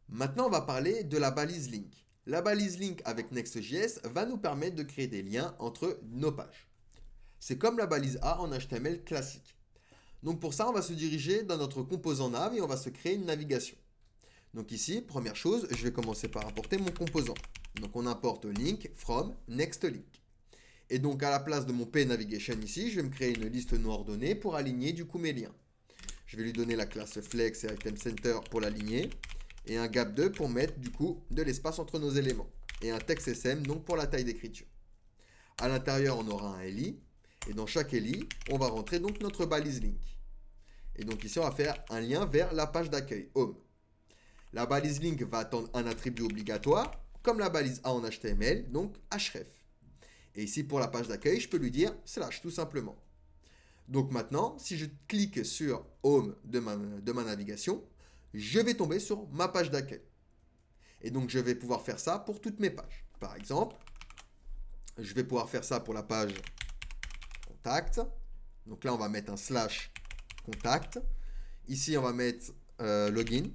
Maintenant, on va parler de la balise link. La balise link avec Next.js va nous permettre de créer des liens entre nos pages. C'est comme la balise A en HTML classique. Donc pour ça, on va se diriger dans notre composant nav et on va se créer une navigation. Donc ici, première chose, je vais commencer par importer mon composant. Donc on importe link from next link. Et donc à la place de mon p-navigation ici, je vais me créer une liste non ordonnée pour aligner du coup mes liens. Je vais lui donner la classe flex et item center pour l'aligner et un gap2 pour mettre du coup de l'espace entre nos éléments et un text SM donc pour la taille d'écriture. À l'intérieur, on aura un li et dans chaque li, on va rentrer donc notre balise link. Et donc ici, on va faire un lien vers la page d'accueil, home. La balise link va attendre un attribut obligatoire, comme la balise A en HTML, donc href. Et ici, pour la page d'accueil, je peux lui dire slash, tout simplement. Donc maintenant, si je clique sur home de ma navigation, je vais tomber sur ma page d'accueil. Et donc, je vais pouvoir faire ça pour toutes mes pages. Par exemple, je vais pouvoir faire ça pour la page contact. Donc là, on va mettre un slash contact. Ici, on va mettre login.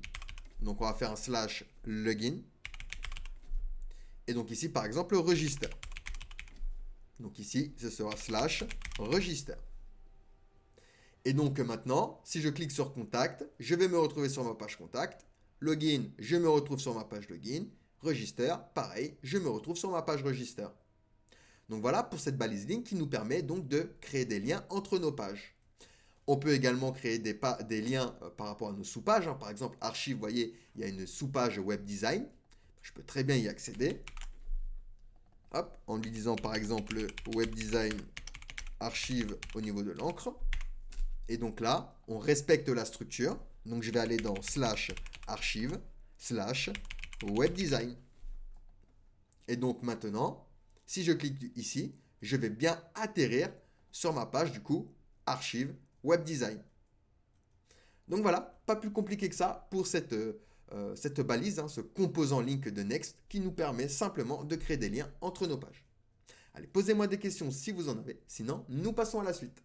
Donc, on va faire un slash login. Et donc ici, par exemple, register. Donc ici, ce sera slash register. Et donc maintenant, si je clique sur contact, je vais me retrouver sur ma page contact. Login, je me retrouve sur ma page login. Register, pareil, je me retrouve sur ma page register. Donc voilà pour cette balise link qui nous permet donc de créer des liens entre nos pages. On peut également créer des liens par rapport à nos sous-pages. Par exemple, archive, vous voyez, il y a une sous-page web design. Je peux très bien y accéder. Hop, en lui disant par exemple web design archive au niveau de l'encre. Et donc là, on respecte la structure. Donc je vais aller dans slash archive slash web design. Et donc maintenant, si je clique ici, je vais bien atterrir sur ma page du coup archive web design. Donc voilà, pas plus compliqué que ça pour cette balise, ce composant link de Next qui nous permet simplement de créer des liens entre nos pages. Allez, posez-moi des questions si vous en avez, sinon nous passons à la suite.